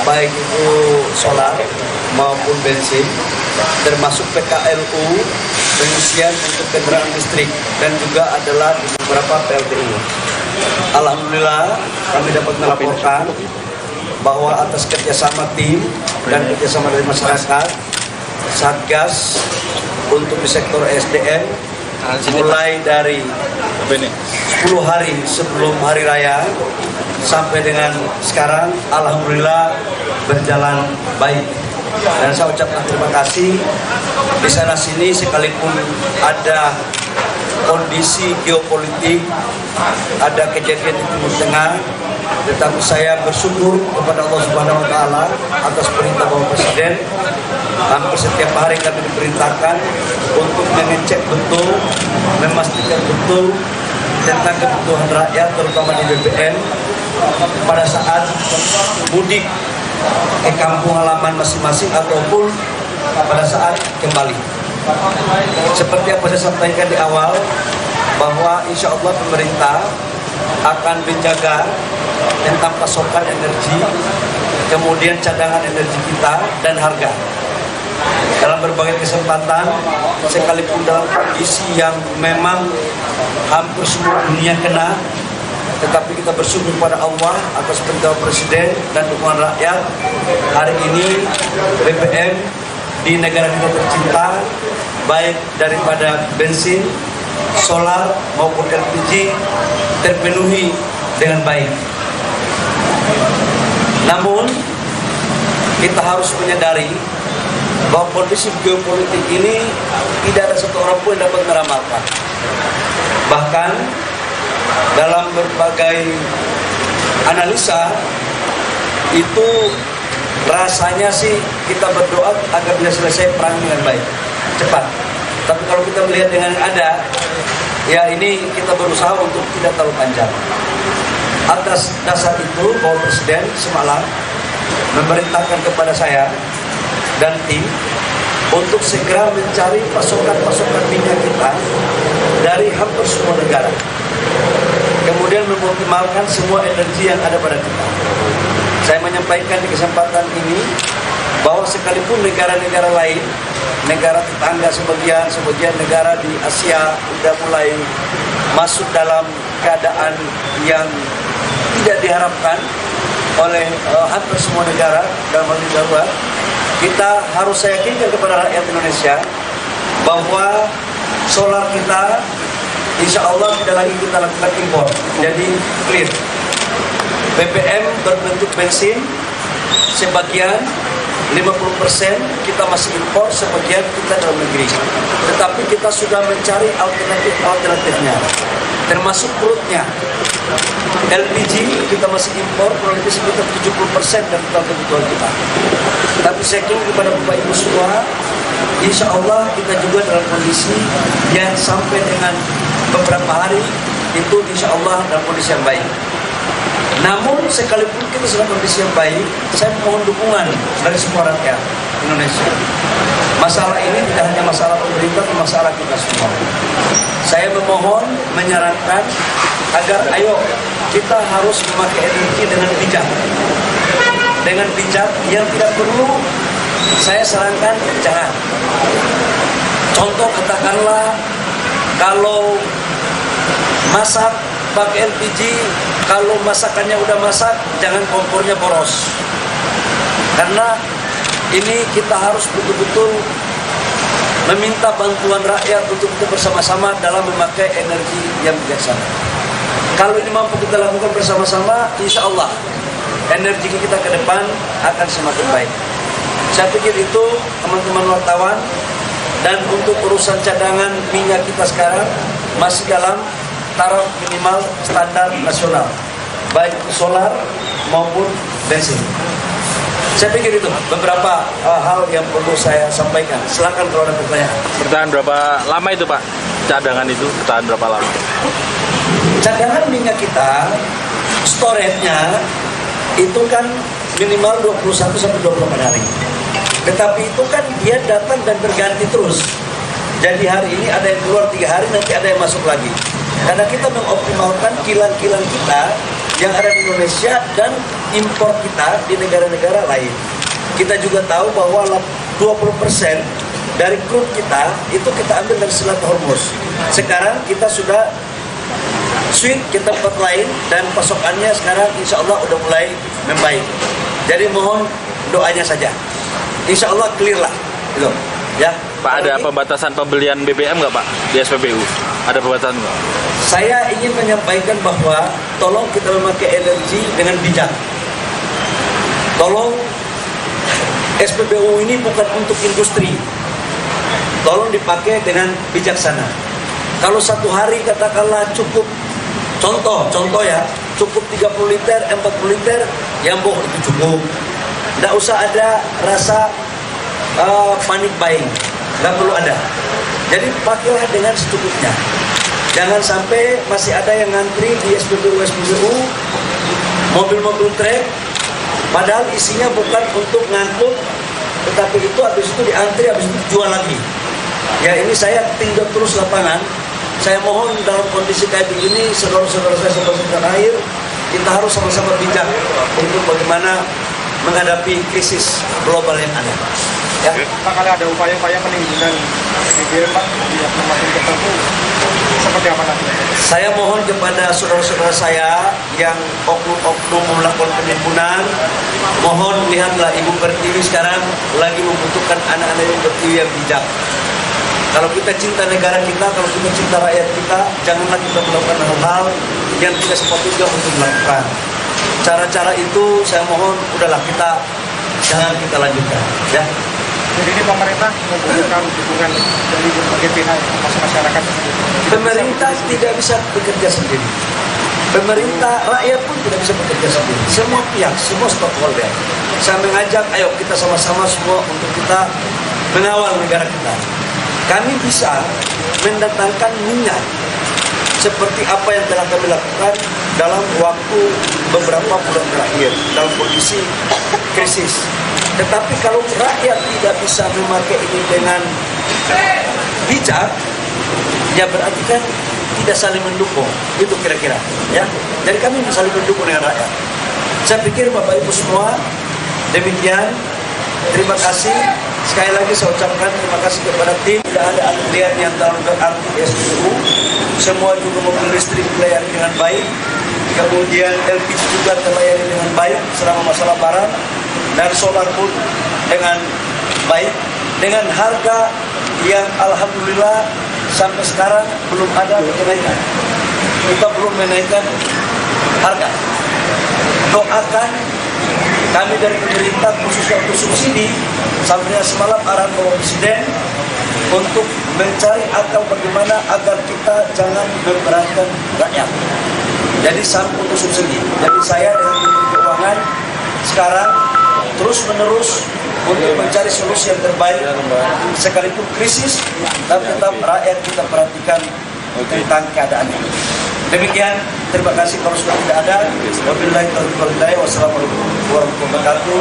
baik itu solar maupun bensin, termasuk PKLU, pengisian untuk kendaraan listrik, dan juga adalah di beberapa PLTU. Alhamdulillah kami dapat melaporkan bahwa atas kerjasama tim dan kerjasama dari masyarakat, Satgas untuk di sektor SDM mulai dari 10 hari sebelum hari raya sampai dengan sekarang, alhamdulillah berjalan baik. Dan saya ucapkan terima kasih. Di sana sini sekalipun ada kondisi geopolitik, ada kejadian di Timur Tengah, tetapi saya bersyukur kepada Allah Subhanahu Wa Taala atas perintah Bapak Presiden. Hampir setiap hari kami diperintahkan untuk mengecek betul, memastikan betul tentang kebutuhan rakyat, terutama di BBM pada saat mudik ke kampung halaman masing-masing ataupun pada saat kembali. Seperti apa saya sampaikan di awal, bahwa insya Allah pemerintah akan menjaga tentang pasokan energi, kemudian cadangan energi kita dan harga. Dalam berbagai kesempatan, sekalipun dalam kondisi yang memang hampir semua dunia kena, tetapi kita bersyukur pada Allah atas perintah Presiden dan dukungan rakyat. Hari ini BBM di negara kita tercinta, baik daripada bensin, solar maupun LPG, terpenuhi dengan baik. Namun kita harus menyadari bahwa kondisi geopolitik ini tidak ada satu orang pun yang dapat meramalkan. Bahkan dalam berbagai analisa itu rasanya sih kita berdoa agar bisa selesai perang dengan baik, cepat. Tapi kalau kita melihat dengan yang ada, ya ini kita berusaha untuk tidak terlalu panjang. Atas dasar itu, Bapak Presiden semalam memerintahkan kepada saya dan tim untuk segera mencari pasokan-pasokan minyak kita dari hampir semua negara. Kemudian mengoptimalkan semua energi yang ada pada kita. Saya menyampaikan di kesempatan ini bahwa sekalipun negara-negara lain, negara tetangga sebagian negara di Asia sudah mulai masuk dalam keadaan yang tidak diharapkan oleh hampir semua negara dalam hal ini darurat, kita harus saya yakinkan kepada rakyat Indonesia bahwa solar kita insya Allah tidak lagi kita lakukan impor. Jadi clear. BBM berbentuk bensin, sebagian 50% kita masih impor, sebagian kita dalam negeri. Tetapi kita sudah mencari alternatifnya, termasuk crude-nya. LPG kita masih impor, kurang lebih sekitar 70% dari total kebutuhan kita. Tapi saya kira kepada Bapak Ibu semua, insya Allah kita juga dalam kondisi yang sampai dengan beberapa hari itu insya Allah dalam kondisi yang baik. Namun sekalipun kita dalam kondisi yang baik, saya mohon dukungan dari semua rakyat Indonesia. Masalah ini tidak hanya masalah pemerintah, tapi masalah kita semua. Saya memohon, menyarankan agar ayo kita harus memakai energi dengan bijak. Dengan bijak yang tidak perlu, saya sarankan jangan. Contoh katakanlah kalau masak pakai LPG, kalau masakannya udah masak, jangan kompornya boros. Karena ini kita harus betul-betul meminta bantuan rakyat untuk kita bersama-sama dalam memakai energi yang bijaksana. Kalau ini mampu kita lakukan bersama-sama, insya Allah energi kita ke depan akan semakin baik. Saya pikir itu teman-teman wartawan. Dan untuk urusan cadangan minyak kita sekarang masih dalam taraf minimal standar nasional, baik solar maupun bensin. Saya pikir itu beberapa hal yang perlu saya sampaikan. Silakan kalau ada pertanyaan. Bertahan berapa lama itu Pak? Cadangan itu bertahan berapa lama? Cadangan minyak kita, storage-nya itu kan minimal 21-24 hari. Tetapi itu kan dia datang dan berganti terus. Jadi hari ini ada yang keluar 3 hari, nanti ada yang masuk lagi. Karena kita mengoptimalkan kilang-kilang kita yang ada di Indonesia dan impor kita di negara-negara lain. Kita juga tahu bahwa 20% dari crude kita itu kita ambil dari Selat Hormuz. Sekarang kita sudah switch ke tempat lain dan pasokannya sekarang insya Allah udah mulai membaik. Jadi mohon doanya saja. Insya Allah clear lah, gitu. Ya. Pak, ada pembatasan pembelian BBM nggak Pak di SPBU? Ada pembatasan nggak? Saya ingin menyampaikan bahwa tolong kita memakai energi dengan bijak. Tolong SPBU ini bukan untuk industri. Tolong dipakai dengan bijaksana. Kalau satu hari katakanlah cukup, contoh ya, cukup 30 liter, 40 liter, yang boh itu cukup. Tidak usah ada rasa panik buying, nggak perlu ada. Jadi pakailah dengan secukupnya. Jangan sampai masih ada yang ngantri di SPBU, mobil-mobil trek, padahal isinya bukan untuk ngangkut, tetapi itu habis itu diantri, habis itu dijual lagi. Ya ini saya tinjau terus lapangan. Saya mohon dalam kondisi kayak begini, saudara-saudara saya sebagai air, kita harus sama-sama bijak untuk bagaimana menghadapi krisis global yang ada. Ya. Pak, kalau ada upaya-upaya penimbunan BBM Pak di akun tertentu, seperti apa nanti? Saya mohon kepada saudara-saudara saya yang oknum-oknum melakukan penimbunan, mohon lihatlah Ibu Pertiwi sekarang lagi membutuhkan anak-anak Ibu Pertiwi yang bijak. Kalau kita cinta negara kita, kalau kita cinta rakyat kita, janganlah kita melakukan hal-hal yang tidak sepatutnya untuk dilakukan. Cara-cara itu saya mohon udahlah jangan kita lanjutkan, ya. Jadi ini pemerintah membutuhkan dukungan dari berbagai pihak, termasuk masyarakat. Pemerintah tidak bisa bekerja sendiri. Pemerintah, rakyat pun tidak bisa bekerja sendiri. Semua pihak, semua stakeholder. Saya mengajak, ayo kita sama-sama semua untuk kita mengawal negara kita. Kami bisa mendatangkan minyak seperti apa yang telah kami lakukan dalam waktu beberapa bulan terakhir dalam kondisi krisis. Tetapi kalau rakyat tidak bisa memakai ini dengan bijak, ya berarti kan tidak saling mendukung. Itu kira-kira, ya. Jadi kami bisa saling mendukung dengan rakyat. Saya pikir Bapak Ibu semua demikian. Terima kasih. Sekali lagi saya ucapkan terima kasih kepada tim. Tidak ada antrian yang terlalu berarti di SPBU. Semua juga mobil listrik dilayani dengan baik. Kemudian LPG juga terlayani dengan baik selama masa lebaran. Dan solar pun dengan baik. Dengan harga yang alhamdulillah sampai sekarang belum ada kenaikan. Kita belum menaikkan harga. Doakan kami dari pemerintah khususnya untuk subsidi, sampai semalam arahan Bapak Presiden untuk mencari akal bagaimana agar kita jangan memberatkan rakyat. Jadi sampai untuk subsidi. Jadi saya dengan Menteri Keuangan sekarang terus menerus untuk mencari solusi yang terbaik sekalipun krisis, tapi tetap rakyat kita perhatikan tentang keadaannya. Demikian, terima kasih kalau sudah tidak ada. Wabillahi taufiq wal hidayah. Wassalamualaikum warahmatullahi wabarakatuh.